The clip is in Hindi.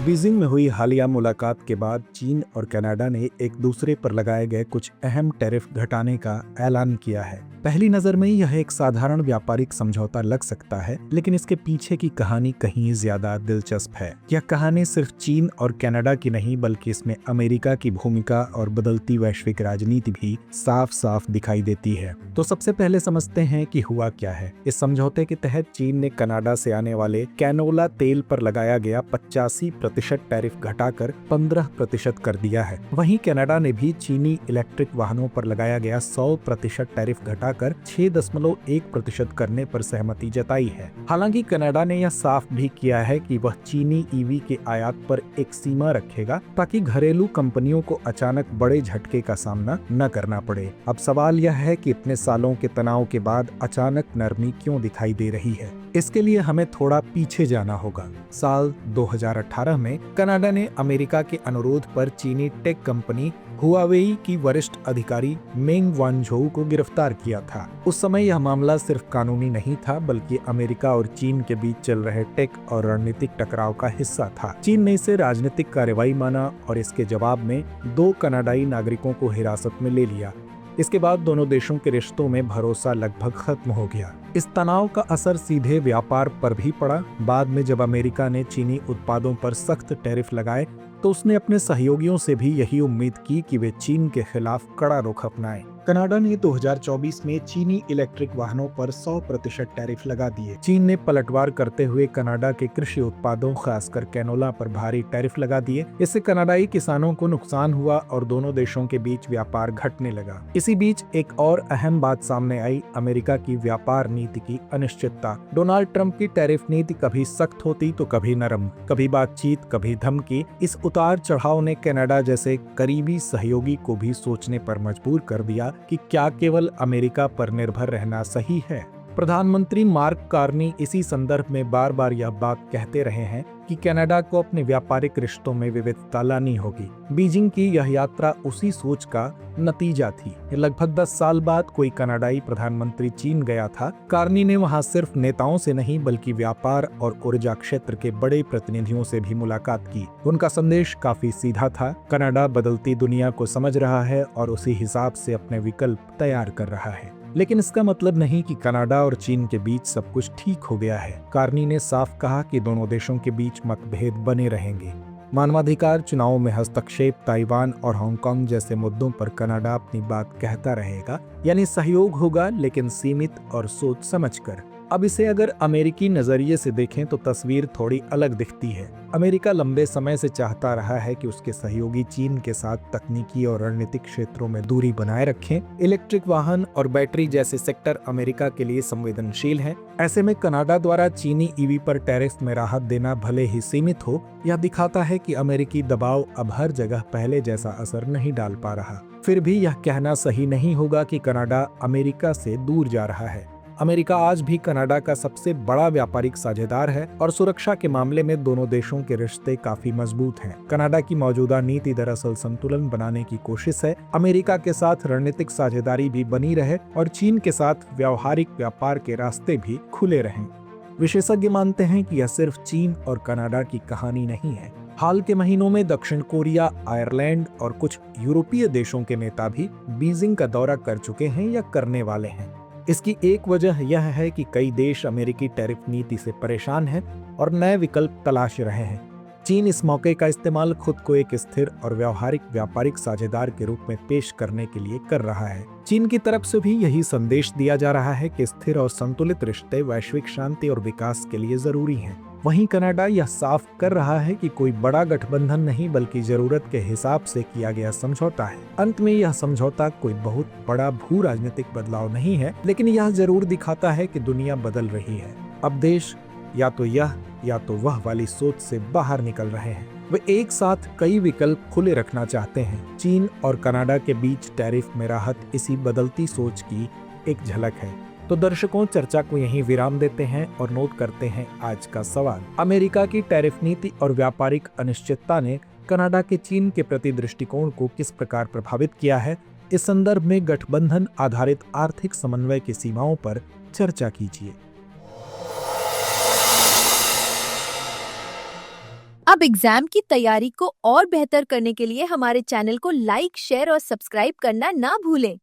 बीजिंग में हुई हालिया मुलाकात के बाद चीन और कनाडा ने एक दूसरे पर लगाए गए कुछ अहम टैरिफ घटाने का ऐलान किया है। पहली नजर में यह एक साधारण व्यापारिक समझौता लग सकता है, लेकिन इसके पीछे की कहानी कहीं ज्यादा दिलचस्प है। यह कहानी सिर्फ चीन और कनाडा की नहीं, बल्कि इसमें अमेरिका की भूमिका और बदलती वैश्विक राजनीति भी साफ साफ दिखाई देती है। तो सबसे पहले समझते हैं कि हुआ क्या है। इस समझौते के तहत चीन ने कनाडा से आने वाले कैनोला तेल पर लगाया गया 85% टैरिफ घटाकर 15% कर दिया है। वहीं कनाडा ने भी चीनी इलेक्ट्रिक वाहनों पर लगाया गया 100% टैरिफ घटाकर 6.1% करने पर सहमति जताई है। हालांकि कनाडा ने यह साफ भी किया है कि वह चीनी ईवी के आयात पर एक सीमा रखेगा, ताकि घरेलू कंपनियों को अचानक बड़े झटके का सामना न करना पड़े। अब सवाल यह है कि इतने सालों के तनाव के बाद अचानक नरमी क्यों दिखाई दे रही है। इसके लिए हमें थोड़ा पीछे जाना होगा। साल 2018 में कनाडा ने अमेरिका के अनुरोध पर चीनी टेक कंपनी हुआवेई की वरिष्ठ अधिकारी मेंग वानझोउ को गिरफ्तार किया था। उस समय यह मामला सिर्फ कानूनी नहीं था, बल्कि अमेरिका और चीन के बीच चल रहे टेक और रणनीतिक टकराव का हिस्सा था। चीन ने इसे राजनीतिक कार्रवाई माना और इसके जवाब में 2 कनाडाई नागरिकों को हिरासत में ले लिया। इसके बाद दोनों देशों के रिश्तों में भरोसा लगभग खत्म हो गया। इस तनाव का असर सीधे व्यापार पर भी पड़ा। बाद में जब अमेरिका ने चीनी उत्पादों पर सख्त टैरिफ लगाए, तो उसने अपने सहयोगियों से भी यही उम्मीद की कि वे चीन के खिलाफ कड़ा रुख अपनाएं। कनाडा ने 2024 में चीनी इलेक्ट्रिक वाहनों पर 100% टैरिफ लगा दिए। चीन ने पलटवार करते हुए कनाडा के कृषि उत्पादों, खासकर कैनोला पर भारी टैरिफ लगा दिए। इससे कनाडाई किसानों को नुकसान हुआ और दोनों देशों के बीच व्यापार घटने लगा। इसी बीच एक और अहम बात सामने आई, अमेरिका की व्यापार नीति की अनिश्चितता। डोनाल्ड ट्रंप की टैरिफ नीति कभी सख्त होती तो कभी नरम, कभी बातचीत, कभी धमकी। इस उतार चढ़ाव ने कनाडा जैसे करीबी सहयोगी को भी सोचने पर मजबूर कर दिया कि क्या केवल अमेरिका पर निर्भर रहना सही है। प्रधानमंत्री मार्क कार्नी इसी संदर्भ में बार बार यह बात कहते रहे हैं कि कनाडा को अपने व्यापारिक रिश्तों में विविधता लानी होगी। बीजिंग की यह यात्रा उसी सोच का नतीजा थी। लगभग 10 साल बाद कोई कनाडाई प्रधानमंत्री चीन गया था। कार्नी ने वहां सिर्फ नेताओं से नहीं, बल्कि व्यापार और ऊर्जा क्षेत्र के बड़े प्रतिनिधियों से भी मुलाकात की। उनका संदेश काफी सीधा था, कनाडा बदलती दुनिया को समझ रहा है और उसी हिसाब से अपने विकल्प तैयार कर रहा है। लेकिन इसका मतलब नहीं कि कनाडा और चीन के बीच सब कुछ ठीक हो गया है। कार्नी ने साफ कहा कि दोनों देशों के बीच मतभेद बने रहेंगे। मानवाधिकार, चुनावों में हस्तक्षेप, ताइवान और हांगकांग जैसे मुद्दों पर कनाडा अपनी बात कहता रहेगा। यानी सहयोग होगा, लेकिन सीमित और सोच समझकर। अब इसे अगर अमेरिकी नजरिए से देखें तो तस्वीर थोड़ी अलग दिखती है। अमेरिका लंबे समय से चाहता रहा है कि उसके सहयोगी चीन के साथ तकनीकी और रणनीतिक क्षेत्रों में दूरी बनाए रखें। इलेक्ट्रिक वाहन और बैटरी जैसे सेक्टर अमेरिका के लिए संवेदनशील हैं। ऐसे में कनाडा द्वारा चीनी ईवी पर टैरिफ में राहत देना भले ही सीमित हो, यह दिखाता है कि अमेरिकी दबाव अब हर जगह पहले जैसा असर नहीं डाल पा रहा। फिर भी यह कहना सही नहीं होगा कि कनाडा अमेरिका से दूर जा रहा है। अमेरिका आज भी कनाडा का सबसे बड़ा व्यापारिक साझेदार है और सुरक्षा के मामले में दोनों देशों के रिश्ते काफी मजबूत हैं। कनाडा की मौजूदा नीति दरअसल संतुलन बनाने की कोशिश है। अमेरिका के साथ रणनीतिक साझेदारी भी बनी रहे और चीन के साथ व्यावहारिक व्यापार के रास्ते भी खुले रहें। विशेषज्ञ मानते हैं कि यह सिर्फ चीन और कनाडा की कहानी नहीं है। हाल के महीनों में दक्षिण कोरिया, आयरलैंड और कुछ यूरोपीय देशों के नेता भी बीजिंग का दौरा कर चुके हैं या करने वाले हैं। इसकी एक वजह यह है कि कई देश अमेरिकी टैरिफ नीति से परेशान हैं और नए विकल्प तलाश रहे हैं। चीन इस मौके का इस्तेमाल खुद को एक स्थिर और व्यावहारिक व्यापारिक साझेदार के रूप में पेश करने के लिए कर रहा है। चीन की तरफ से भी यही संदेश दिया जा रहा है कि स्थिर और संतुलित रिश्ते वैश्विक शांति और विकास के लिए जरूरी हैं। वहीं कनाडा यह साफ कर रहा है कि कोई बड़ा गठबंधन नहीं, बल्कि जरूरत के हिसाब से किया गया समझौता है। अंत में यह समझौता कोई बहुत बड़ा भू राजनीतिक बदलाव नहीं है, लेकिन यह जरूर दिखाता है कि दुनिया बदल रही है। अब देश या तो यह या तो वह वाली सोच से बाहर निकल रहे हैं। वे एक साथ कई विकल्प खुले रखना चाहते हैं। चीन और कनाडा के बीच टैरिफ में राहत इसी बदलती सोच की एक झलक है। तो दर्शकों, चर्चा को यहीं विराम देते हैं और नोट करते हैं आज का सवाल। अमेरिका की टैरिफ नीति और व्यापारिक अनिश्चितता ने कनाडा के चीन के प्रति दृष्टिकोण को किस प्रकार प्रभावित किया है? इस संदर्भ में गठबंधन आधारित आर्थिक समन्वय की सीमाओं पर चर्चा कीजिए। अब एग्जाम की तैयारी को और बेहतर करने के लिए हमारे चैनल को लाइक, शेयर और सब्सक्राइब करना ना भूलें।